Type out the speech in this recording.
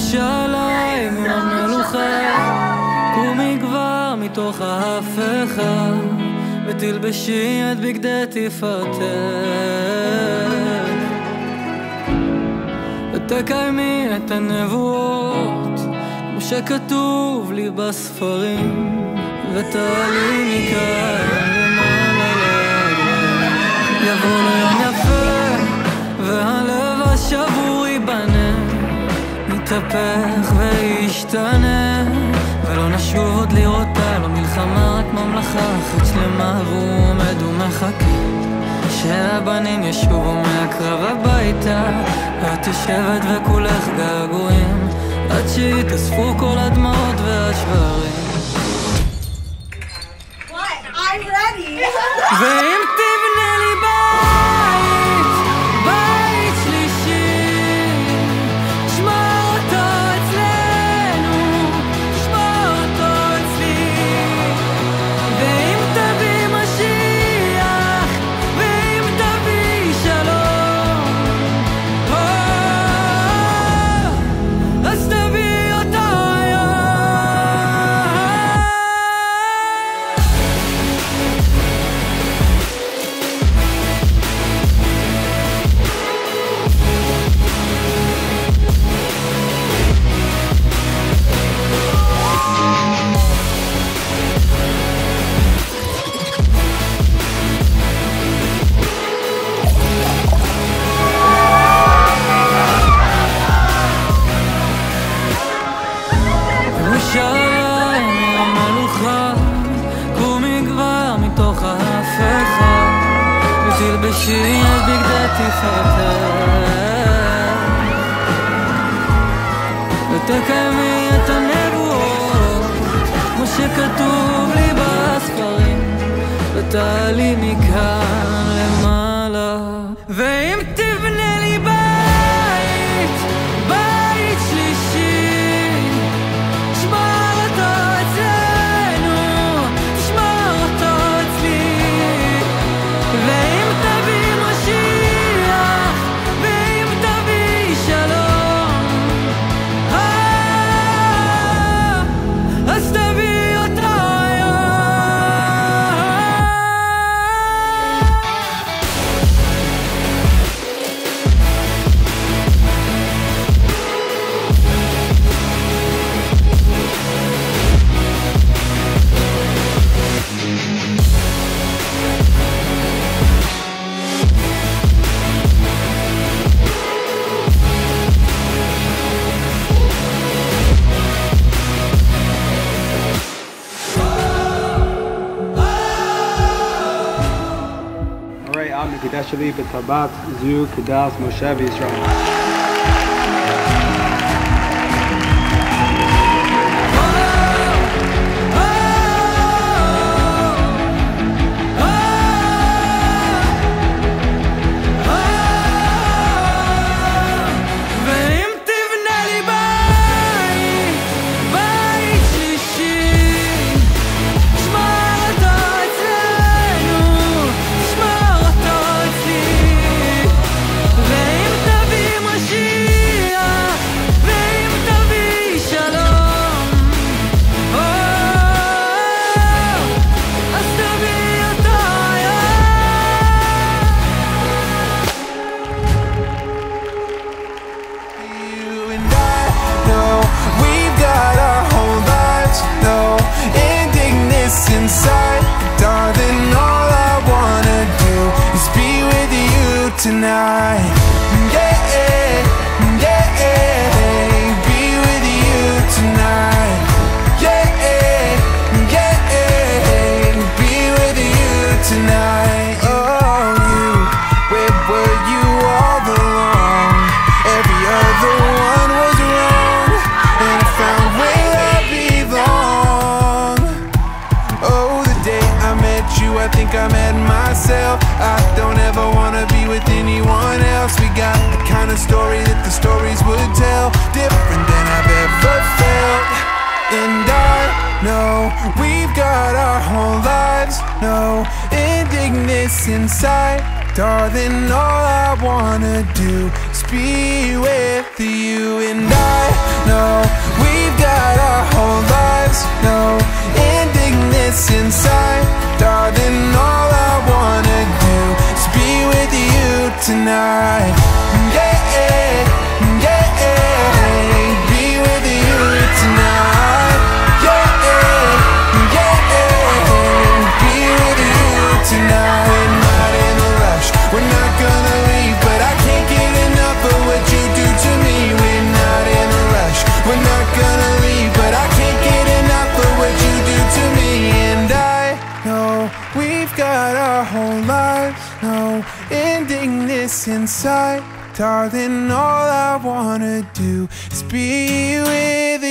ירושלים המלוכה, קומי כבר מתוך ההפכה, ותלבשי את בגדי תפארתך, ותקיימי את הנבואות כמו שכתוב לי בספרים, ותעלי מכאן למעלה לאדמה. יבוא לו יום יפה והלב השבור ייבנה, נתהפך וישתנה, ולא נשוב עוד לראותה, לא מלחמה רק ממלכה אחת שלמה, והוא עומד ומחכה שהבנים ישובו מהקרב הביתה, ואת יושבת וכולך געגועים עד שיתאספו כל הדמעות והשברים. I'm ready. ואם תבנה לי בית, בית שלישי, שמור אותו אצלנו, שמור אותו אצלי. ואם תביא משיח, ואם תביא שלום, אז תביא אותו היום. ירושלים המלוכה, קומי כבר מתוך ההפכה, ותלבשי את בגדי תפארתך, ותקיימי את הנבואות כמו שכתוב לי בספרים, ותעלי מכאן למעלה. ואם תבנה לי בית, בית שלישי, שמור אותו אצלנו, תשמור אותו אצלי. ואם תביא משיח, ואם תביא שלום, אז תביא אותו היום. Alright, I'm Nikedesh Ali B'Tabat Zu Kedas Moshe Yisrael. Inside, darling, all I wanna do is be with you tonight. Yeah, yeah, be with you tonight. Yeah, yeah, be with you tonight. Oh, you, where were you all along? Every other one was wrong, and I found where I belong. Oh, the day I met you, I think I met myself. I don't ever wanna be with anyone else. We got the kind of story that the stories would tell, different than I've ever felt. And I know we've got our whole lives, no indignance inside. Darling, all I wanna do is be with you. And I know this inside, darling. All I wanna do is be with